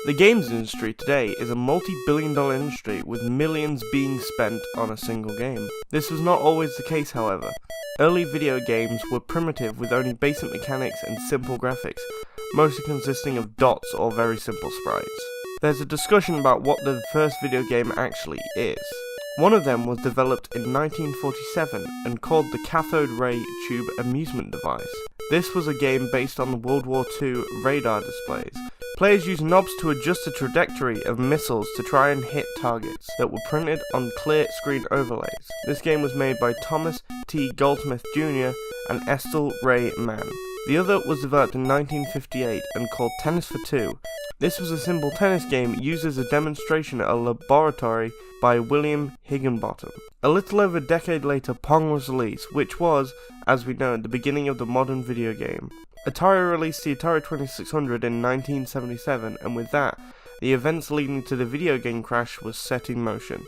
The games industry today is a multi-billion-dollar industry with millions being spent on a single game. This was not always the case, however. Early video games were primitive with only basic mechanics and simple graphics, mostly consisting of dots or very simple sprites. There's a discussion about what the first video game actually is. One of them was developed in 1947 and called the Cathode Ray Tube Amusement Device. This was a game based on the World War II radar displays. Players used knobs to adjust the trajectory of missiles to try and hit targets that were printed on clear screen overlays. This game was made by Thomas T. Goldsmith Jr. and Estill Ray Mann. The other was developed in 1958 and called Tennis for Two. This was a simple tennis game used as a demonstration at a laboratory by William Higginbottom. A little over a decade later, Pong was released, which was, as we know, the beginning of the modern video game. Atari released the Atari 2600 in 1977, and with that, the events leading to the video game crash was set in motion.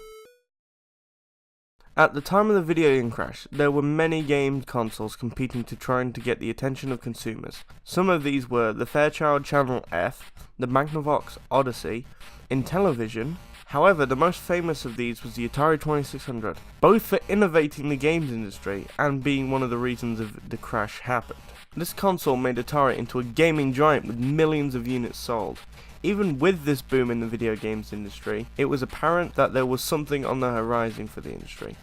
At the time of the video game crash, there were many game consoles competing to trying to get the attention of consumers. Some of these were the Fairchild Channel F, the Magnavox Odyssey, Intellivision. However, the most famous of these was the Atari 2600, both for innovating the games industry and being one of the reasons of the crash happened. This console made Atari into a gaming giant with millions of units sold. Even with this boom in the video games industry, it was apparent that there was something on the horizon for the industry.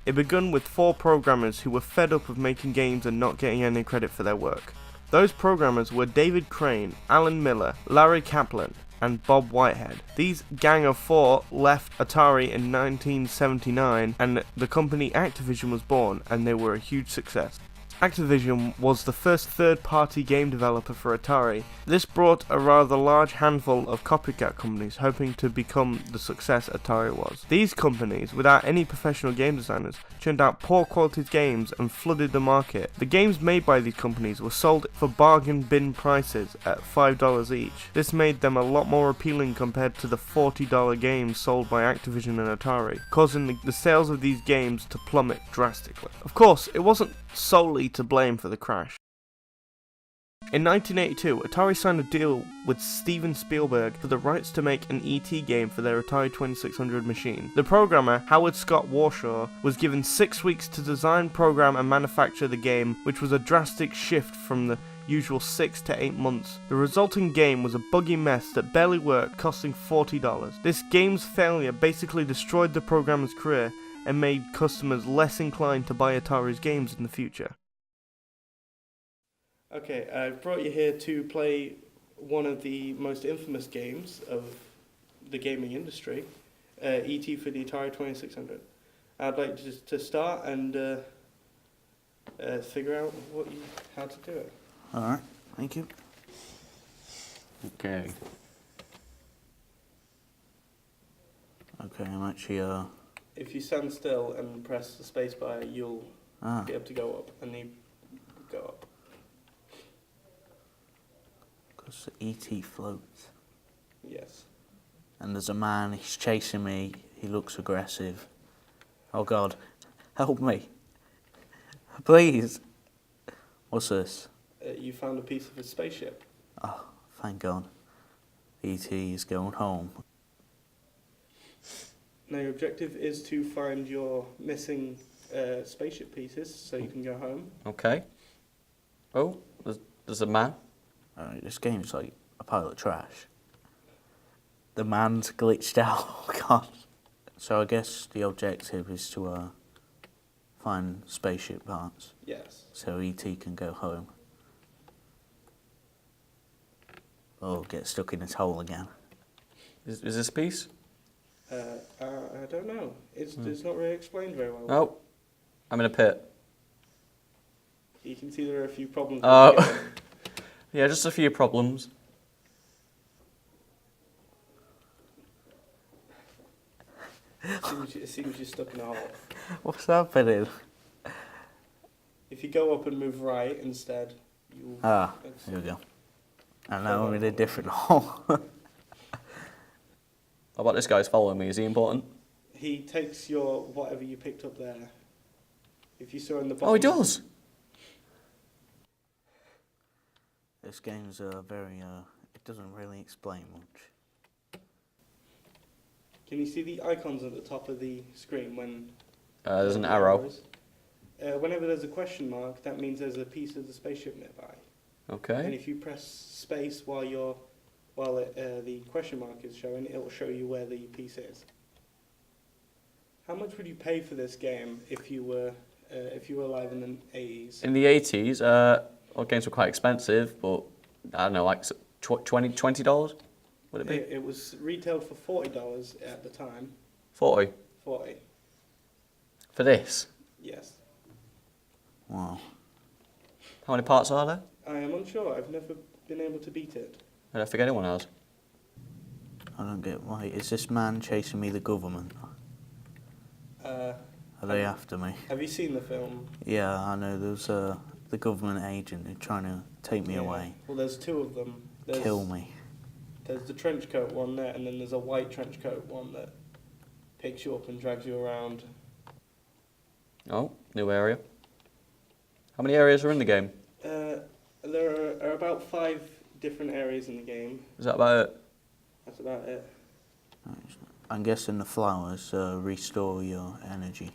It began with 4 programmers who were fed up of making games and not getting any credit for their work. Those programmers were David Crane, Alan Miller, Larry Kaplan, and Bob Whitehead. These gang of 4 left Atari in 1979 and the company Activision was born, and they were a huge success. Activision was the first third-party game developer for Atari. This brought a rather large handful of copycat companies hoping to become the success Atari was. These companies, without any professional game designers, churned out poor quality games and flooded the market. The games made by these companies were sold for bargain bin prices at $5 each. This made them a lot more appealing compared to the $40 games sold by Activision and Atari, causing the sales of these games to plummet drastically. Of course, it wasn't solely to blame for the crash. In 1982, Atari signed a deal with Steven Spielberg for the rights to make an E.T. game for their Atari 2600 machine. The programmer, Howard Scott Warshaw, was given 6 weeks to design, program and manufacture the game, which was a drastic shift from the usual 6 to 8 months. The resulting game was a buggy mess that barely worked, costing $40. This game's failure basically destroyed the programmer's career and made customers less inclined to buy Atari's games in the future. Okay, I've brought you here to play one of the most infamous games of the gaming industry, E.T. for the Atari 2600. I'd like to start and figure out how to do it. Alright, thank you. Okay. Okay, I'm actually, If you stand still and press the spacebar, you'll be able to go up, and you go up. Because the E.T. floats. Yes. And there's a man, he's chasing me, he looks aggressive. Oh God, help me. Please. What's this? You found a piece of a spaceship. Oh, thank God. E.T. is going home. Now your objective is to find your missing spaceship pieces so you can go home. Okay. Oh, there's a man. This game's like a pile of trash. The man's glitched out. Oh God. So I guess the objective is to find spaceship parts. Yes. So E.T. can go home. Oh, get stuck in his hole again. Is this a piece? I don't know. It's not really explained very well. Oh, I'm in a pit. You can see there are a few problems. Oh, yeah, just a few problems. It seems you're stuck in a hole. What's happening? If you go up and move right instead, you'll... Here we go. And now I'm in a different hole. How about this guy's following me? Is he important? He takes your whatever you picked up there. If you saw in the bottom... Oh, he does? This game's very doesn't really explain much. Can you see the icons at the top of the screen when There's an the arrow. is? Whenever there's a question mark, that means there's a piece of the spaceship nearby. And Okay. if you press space while the question mark is showing, it will show you where the piece is. How much would you pay for this game if you were alive in the 80s? In the 80s, well, games were quite expensive, but I don't know, like $20? Would it be? It was retailed for $40 at the time. 40 40, for this. yes. Wow. How many parts are there? I am unsure. I've never been able to beat it. I don't think anyone has. I don't get why. Is this man chasing me, the government? Are they after me? Have you seen the film? Yeah, I know. There's the government agent who's trying to take me Yeah. away, Well, there's two of them. kill me. There's the trench coat one there, and then there's a white trench coat one that picks you up and drags you around. Oh, new area. How many areas are in the game? There are about 5 different areas in the game. Is that about it? That's about it. I'm guessing the flowers restore your energy.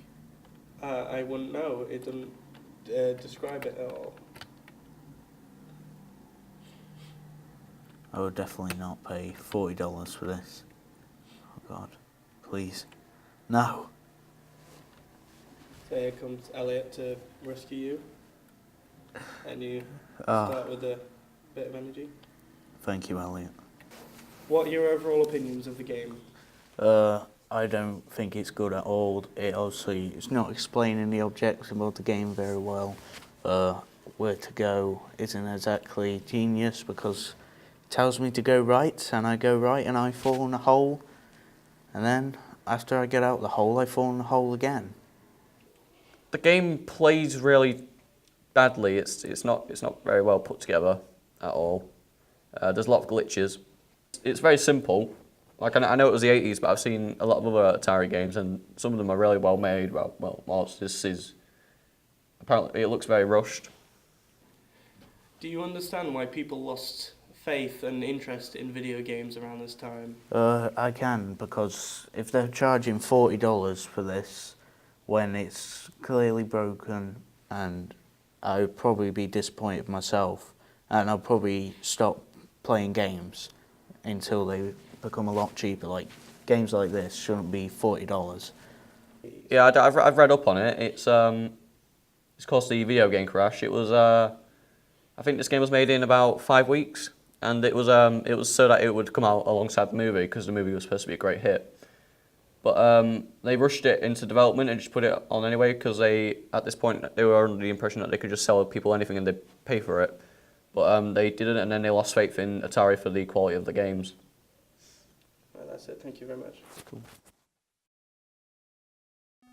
I wouldn't know. It doesn't describe it at all. I would definitely not pay $40 for this. Oh God, please, no. So here comes Elliot to rescue you. And you Ah, start with a bit of energy. thank you, Elliot. What are your overall opinions of the game? I don't think it's good at all. It's not explaining the objectives of the game very well. Where to go isn't exactly genius because it tells me to go right, and I go right, and I fall in a hole. And then after I get out the hole, I fall in the hole again. The game plays really badly. It's not very well put together at all. There's a lot of glitches. It's very simple. Like I know it was the 80s, but I've seen a lot of other Atari games, and some of them are really well made. Whilst this is apparently it looks very rushed. Do you understand why people lost faith and interest in video games around this time? I can, because if they're charging $40 for this, when it's clearly broken, and I would probably be disappointed myself, and I'll probably stop playing games until they become a lot cheaper. Like games like this shouldn't be $40. Yeah, I've read up on it. It's caused the video game crash. It was I think this game was made in about 5 weeks, and it was so that it would come out alongside the movie because the movie was supposed to be a great hit. But they rushed it into development and just put it on anyway because at this point they were under the impression that they could just sell people anything and they'd pay for it. But they didn't, and then they lost faith in Atari for the quality of the games. Right, that's it. Thank you very much. Cool.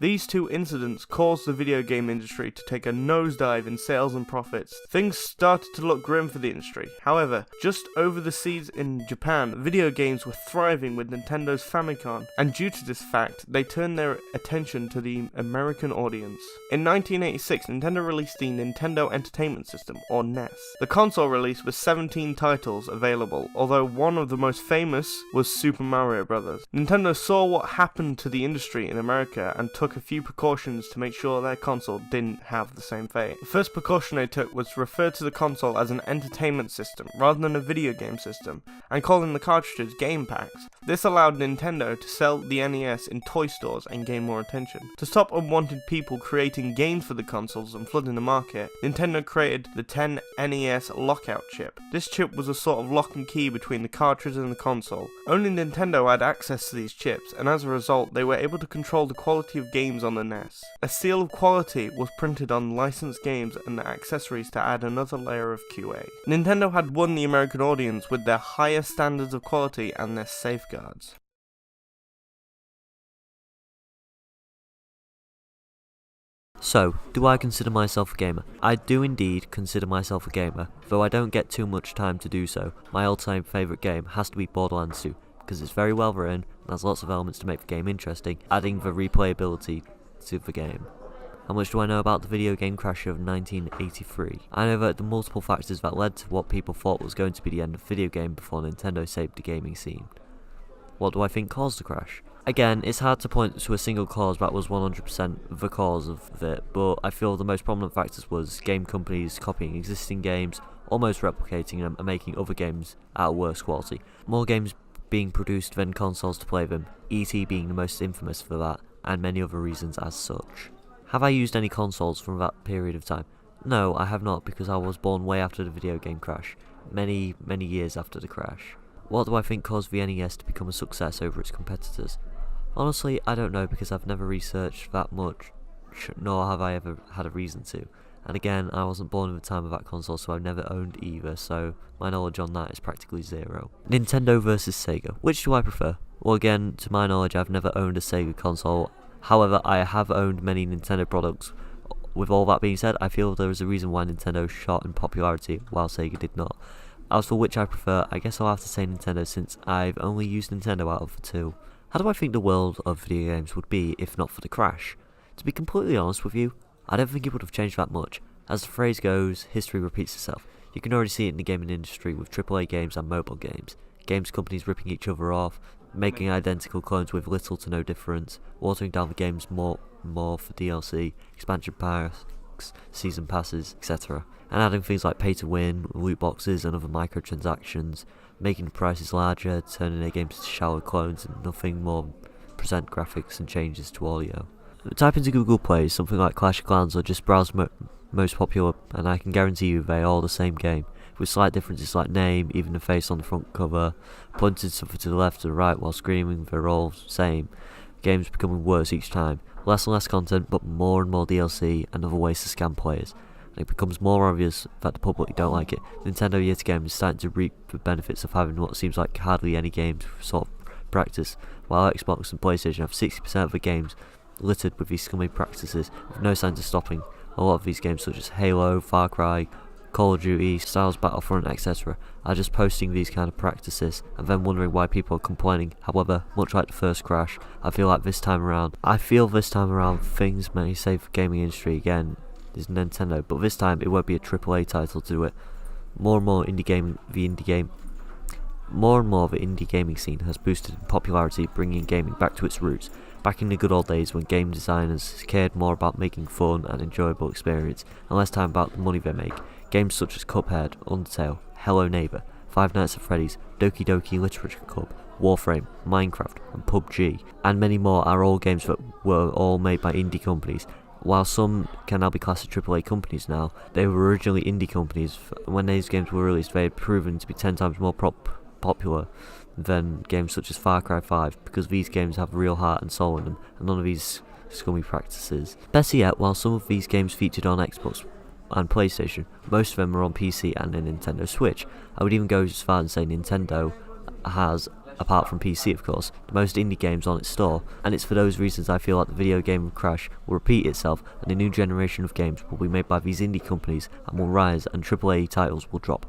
These two incidents caused the video game industry to take a nosedive in sales and profits. Things started to look grim for the industry. However, just over the seas in Japan, video games were thriving with Nintendo's Famicom, and due to this fact, they turned their attention to the American audience. In 1986, Nintendo released the Nintendo Entertainment System, or NES. The console released with 17 titles available, although one of the most famous was Super Mario Bros. Nintendo saw what happened to the industry in America and took a few precautions to make sure their console didn't have the same fate. The first precaution they took was to refer to the console as an entertainment system rather than a video game system, and calling the cartridges game packs. This allowed Nintendo to sell the NES in toy stores and gain more attention. To stop unwanted people creating games for the consoles and flooding the market, Nintendo created the 10 NES lockout chip. This chip was a sort of lock and key between the cartridge and the console. Only Nintendo had access to these chips, and as a result, they were able to control the quality of games on the NES. A seal of quality was printed on licensed games and accessories to add another layer of QA. Nintendo had won the American audience with their higher standards of quality and their safeguards. So, do I consider myself a gamer? I do indeed consider myself a gamer, though I don't get too much time to do so. My all-time favourite game has to be Borderlands 2, because it's very well written and has lots of elements to make the game interesting, adding the replayability to the game. How much do I know about the video game crash of 1983? I know that the multiple factors that led to what people thought was going to be the end of video game before Nintendo saved the gaming scene. What do I think caused the crash? Again, it's hard to point to a single cause that was 100% the cause of it, but I feel the most prominent factors was game companies copying existing games, almost replicating them and making other games at a worse quality. More games being produced than consoles to play them, E.T. being the most infamous for that, and many other reasons as such. Have I used any consoles from that period of time? No, I have not, because I was born way after the video game crash, many years after the crash. What do I think caused the NES to become a success over its competitors? Honestly, I don't know, because I've never researched that much, nor have I ever had a reason to. And again, I wasn't born in the time of that console, so I've never owned either, so my knowledge on that is practically zero. Nintendo versus Sega. Which do I prefer? Well, again, to my knowledge, I've never owned a Sega console. However, I have owned many Nintendo products. With all that being said, I feel there is a reason why Nintendo shot in popularity, while Sega did not. As for which I prefer, I guess I'll have to say Nintendo, since I've only used Nintendo out of the two. How do I think the world of video games would be if not for the crash? To be completely honest with you, I don't think it would have changed that much. As the phrase goes, history repeats itself. You can already see it in the gaming industry with AAA games and mobile games. Games companies ripping each other off, making identical clones with little to no difference, watering down the games more for DLC, expansion packs, season passes, etc. And adding things like pay to win, loot boxes and other microtransactions, making the prices larger, turning their games into shallow clones and nothing more than present graphics and changes to audio. Type into Google Play something like Clash of Clans or just browse most popular, and I can guarantee you they are all the same game, with slight differences like name, even the face on the front cover, pointing something to the left or right while screaming they're all the same. Games becoming worse each time, less and less content but more and more DLC and other ways to scam players. And it becomes more obvious that the public don't like it. Nintendo yet again is starting to reap the benefits of having what seems like hardly any games sort of practice, while Xbox and PlayStation have 60% of the games littered with these scummy practices with no signs of stopping. A lot of these games such as Halo, Far Cry, Call of Duty, Star Wars Battlefront, etc. are just posting these kind of practices and then wondering why people are complaining. However, much like the first crash, I feel this time around things may save the gaming industry again is Nintendo, but this time it won't be a AAA title to do it. More and more the indie gaming scene has boosted in popularity, bringing gaming back to its roots, back in the good old days when game designers cared more about making fun and enjoyable experience, and less time about the money they make. Games such as Cuphead, Undertale, Hello Neighbor, Five Nights at Freddy's, Doki Doki Literature Club, Warframe, Minecraft, and PUBG, and many more are all games that were all made by indie companies. While some can now be classed as AAA companies now, they were originally indie companies. When these games were released, they had proven to be 10 times more popular than games such as Far Cry 5, because these games have real heart and soul in them, and none of these scummy practices. Better yet, while some of these games featured on Xbox and PlayStation, most of them are on PC and a Nintendo Switch. I would even go as far as say Nintendo has, apart from PC of course, the most indie games on its store, and it's for those reasons I feel like the video game crash will repeat itself and a new generation of games will be made by these indie companies and will rise and AAA titles will drop.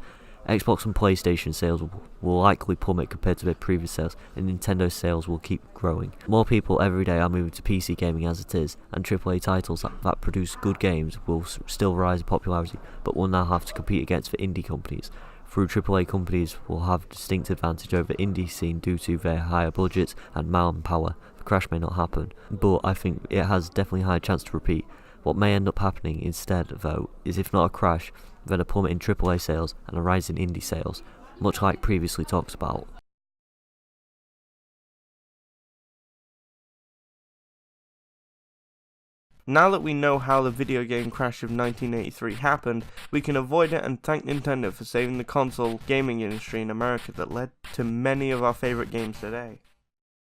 Xbox and PlayStation sales will likely plummet compared to their previous sales, and Nintendo sales will keep growing. More people every day are moving to PC gaming as it is, and AAA titles that produce good games will still rise in popularity, but will now have to compete against the indie companies. Through AAA companies will have a distinct advantage over the indie scene due to their higher budgets and manpower. The crash may not happen, but I think it has definitely a high chance to repeat. What may end up happening instead, though, is if not a crash, then a plummet in AAA sales and a rise in indie sales, much like previously talked about. Now that we know how the video game crash of 1983 happened, we can avoid it and thank Nintendo for saving the console gaming industry in America that led to many of our favourite games today.